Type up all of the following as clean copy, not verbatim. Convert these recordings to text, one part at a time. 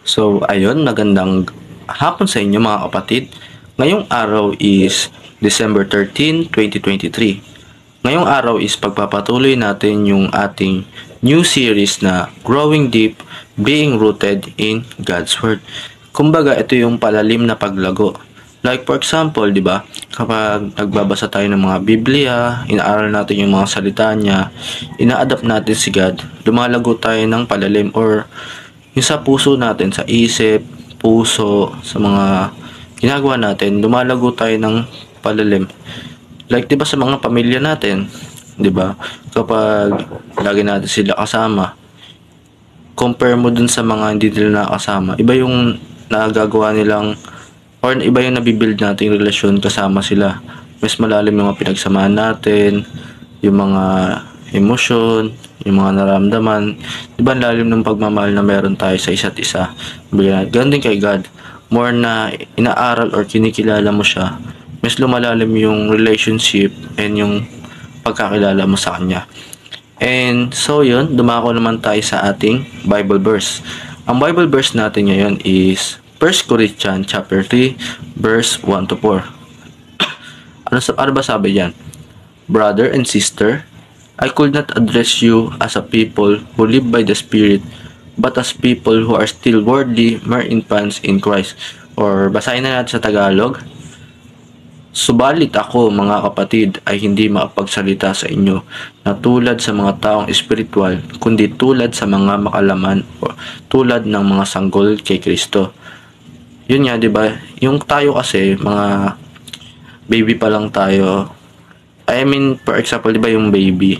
So, ayun, magandang hapon sa inyo mga kapatid. Ngayong araw is December 13, 2023. Ngayong araw is pagpapatuloy natin yung ating new series na Growing Deep, Being Rooted in God's Word. Kumbaga, ito yung palalim na paglago. Like for example, di ba, kapag nagbabasa tayo ng mga Biblia, inaaral natin yung mga salita niya, ina-adapt natin si God, lumalago tayo ng palalim or yung sa puso natin, sa isip, puso, sa mga ginagawa natin, lumalago tayo ng palalim. Like 'di ba sa mga pamilya natin, 'di ba? Kapag lagi natin sila kasama, compare mo dun sa mga hindi nila nakasama. Iba yung nagagawa nilang or iba yung nabibuild nating relasyon kasama sila. Mas malalim yung mga pinagsamahan natin, yung mga emosyon, yung mga nararamdaman. Diba ang lalim ng pagmamahal na meron tayo sa isa't isa. Ganun din kay God. More na inaaral or kinikilala mo siya, mas lumalalim yung relationship and yung pagkakilala mo sa Kanya. And so yun, dumako naman tayo sa ating Bible verse. Ang Bible verse natin ngayon is 1 Corinthians chapter 3 verse 1 to 4. Ano ba sabi diyan? Brother and sister, I could not address you as a people who live by the Spirit, but as people who are still worldly, mere infants in Christ. Or basahin na natin sa Tagalog. Subalit ako, mga kapatid, ay hindi makapagsalita sa inyo na tulad sa mga taong espiritual, kundi tulad sa mga makalaman o tulad ng mga sanggol kay Kristo. Yun nga, di ba? Yung tayo kasi, mga baby pa lang tayo. I mean, for example, di ba yung baby,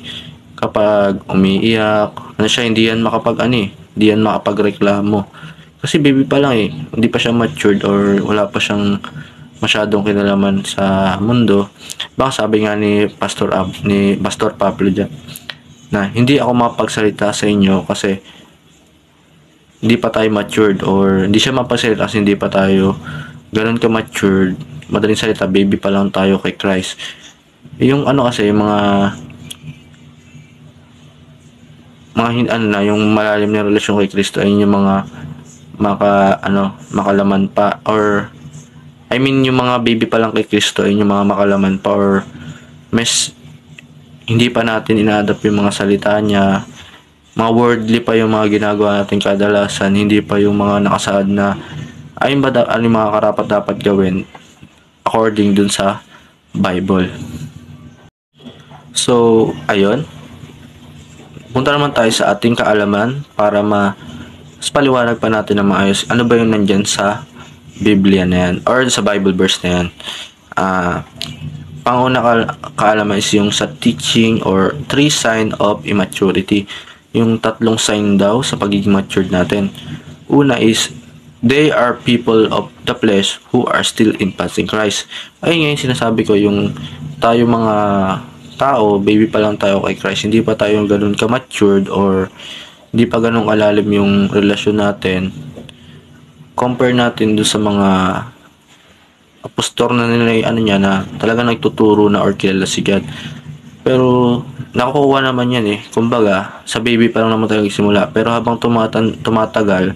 kapag umiiyak, hindi yan hindi yan makapagreklamo. Kasi baby pa lang hindi pa siya matured or wala pa siyang masyadong kinalaman sa mundo. Baka sabi nga ni Pastor Pablo dyan, na hindi ako makapagsalita sa inyo kasi hindi pa tayo matured, or hindi siya mapagsalita kasi hindi pa tayo ganun ka matured. Madaling salita, baby pa lang tayo kay Christ. Yung kasi yung yung malalim na relasyon kay Kristo ay yung mga makalaman pa, or I mean yung mga baby pa lang kay Kristo ay yung mga makalaman pa, or mas hindi pa natin ina-adapt yung mga salita niya, mga worldly pa yung mga ginagawa natin kadalasan, hindi pa yung mga nakasaad na ayun ba yung mga karapat dapat gawin according dun sa Bible. So, ayun. Punta naman tayo sa ating kaalaman para mas paliwanag pa natin na maayos ano ba yung nandyan sa Biblia na yan or sa Bible verse na yan. Panguna kaalaman is yung sa teaching or 3 sign of immaturity. Yung 3 sign daw sa pagiging matured natin. Una is, they are people of the flesh who are still infants in Christ. Ayun nga yung sinasabi ko, yung tayo mga tao, baby pa lang tayo kay Christ, hindi pa tayo ganun ka-matured or hindi pa ganun kalalim yung relasyon natin. Compare natin doon sa mga apostol na nila na talaga nagtuturo na or kilala si God. Pero nakukuha naman yan kumbaga sa baby pa lang naman tayo nagsimula, pero habang tumatagal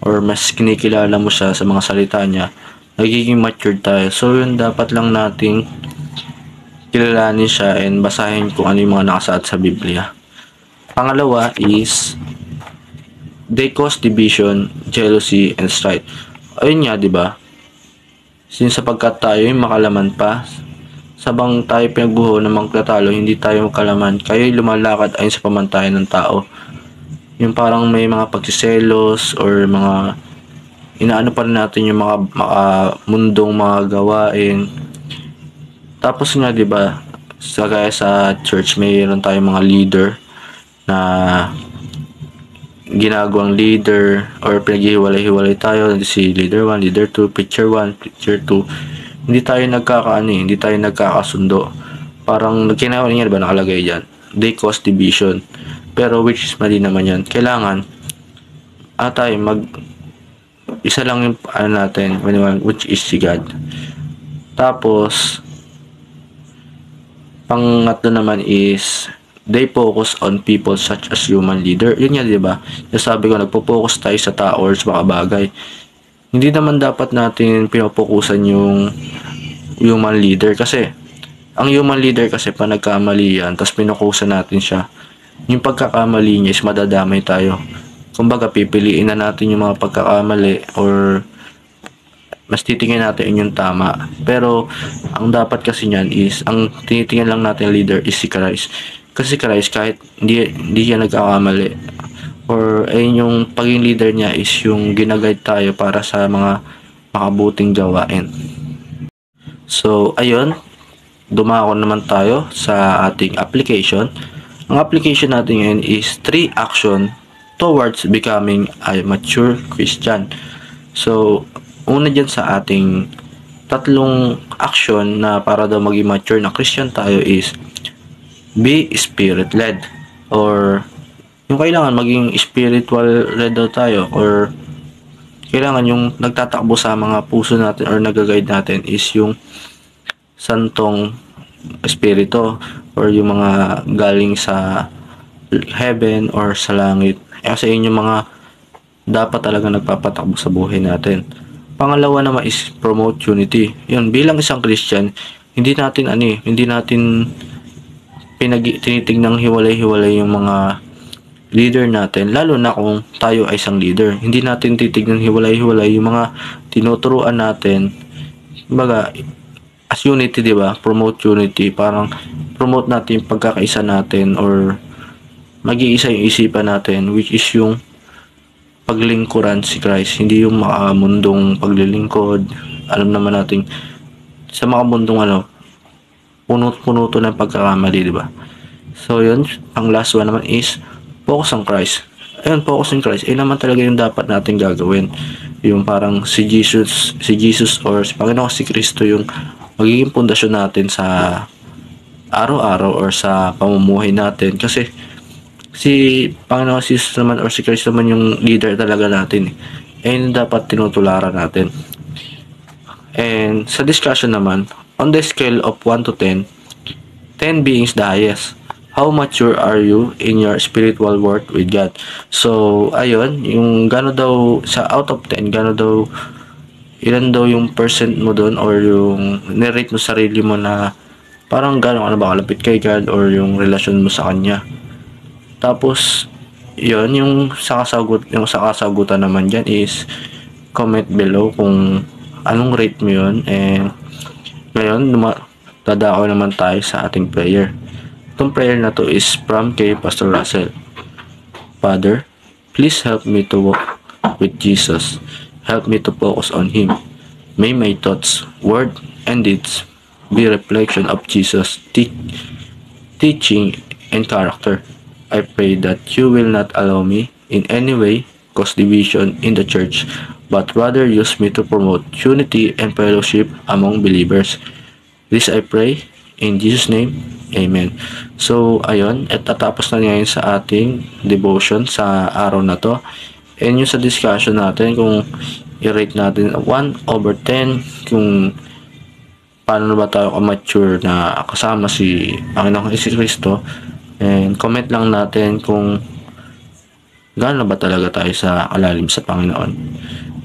or mas kinikilala mo siya sa mga salita niya, nagiging matured tayo. So yun, dapat lang nating kilalanin siya and basahin kung ano yung mga nakasaad sa Biblia. Pangalawa is, they cause division, jealousy, and strife. Ayun nga, di ba? Since sapagkat tayo yung makalaman pa, sabang tayo pinagbuho ng magtatalo, hindi tayo makalaman, kayo'y lumalakad ayon sa pamantayan ng tao. Yung parang may mga pagsiselos or mga inaano pa rin natin yung mga mundong mga gawain. Tapos nga, di ba, gaya sa church, mayroon tayong mga leader na ginagawang leader or pinaghihiwalay-hiwalay tayo. Si leader 1, leader 2, preacher 1, preacher 2. Hindi tayo hindi tayo nagkakasundo. Parang kinawin niya, di ba, nakalagay dyan, they cause division. Pero which is mali naman yan. Kailangan tayo isa lang yung natin, which is si God. Tapos pangatlo naman is they focus on people such as human leader. Yun nga, di ba? Sabi ko, nagpo-focus tayo sa tao or sa mga bagay. Hindi naman dapat natin pinopokusan yung human leader kasi ang human leader kasi pa nagkamali yan tapos pinokusan natin siya, yung pagkakamali niya is madadamay tayo. Kumbaga pipiliin na natin yung mga pagkakamali or mas titingnan natin yung tama. Pero ang dapat kasi niyan is ang tinitingnan lang natin leader is si Christ. Kasi Christ kahit hindi siya nagkakamali or ayun yung pagiging leader niya is yung ginaguide tayo para sa mga makabuting gawain. So, ayun, dumako naman tayo sa ating application. Ang application natin ngayon is 3 action towards becoming a mature Christian. So, una dyan sa ating tatlong action na para daw maging mature na Christian tayo is be spirit-led or yung kailangan maging spiritual led daw tayo or kailangan yung nagtatakbo sa mga puso natin or nag-guide natin is yung santong espiritu or yung mga galing sa heaven or sa langit. Kasi yun yung mga dapat talaga nagpapatakbo sa buhay natin. Pangalawa naman is promote unity. Yun, bilang isang Christian, hindi natin tinitignang hiwalay-hiwalay yung mga leader natin, lalo na kung tayo ay isang leader. Hindi natin titignan hiwalay-hiwalay yung mga tinuturuan natin. Kumbaga, as unity, di ba? Promote unity. Parang promote natin yung pagkakaisa natin or mag-iisa yung isipan natin, which is yung paglingkuran si Christ. Hindi yung makamundong paglilingkod. Alam naman natin sa makamundong punot-punuto ng pagkakamali, di ba? So, yun. Ang last one naman is focus on Christ. Ayun, focus on Christ. Naman talaga yung dapat natin gagawin. Yung parang si Jesus or si Panginoon si Kristo yung magiging pundasyon natin sa araw-araw or sa pamumuhay natin. Kasi si Panginoon si Jesus naman or si Kristo naman yung leader talaga natin. Ayun dapat tinutularan natin. And sa discussion naman, on the scale of 1 to 10, 10 being the highest. How mature are you in your spiritual work with God? So, ayun, yung gano daw, sa out of 10, ilan daw yung percent mo doon or yung nirate mo sarili mo na parang gano'n ka na ba kalapit kay God or yung relasyon mo sa Kanya. Tapos, yun, yung sa kasagutan naman dyan is comment below kung anong rate mo yun. And ngayon, dadako naman tayo sa ating prayer. Itong prayer na to is from kay Pastor Russell. Father, please help me to walk with Jesus. Help me to focus on Him. May my thoughts, word, and deeds be reflection of Jesus' teaching and character. I pray that you will not allow me in any way cause division in the church, but rather use me to promote unity and fellowship among believers. This I pray in Jesus' name. Amen. So, ayun, at tatapos na ngayon sa ating devotion sa araw na to. And yung sa discussion natin, kung i-rate natin 1/10, kung paano ba tayo ka-mature na kasama si Panginoong Jesucristo. And comment lang natin kung gaano ba talaga tayo sa kalalim sa Panginoon.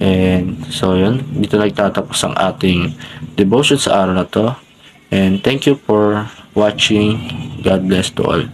And so, yun, dito nagtatapos ang ating devotion sa araw na to. And thank you for watching. God bless to all.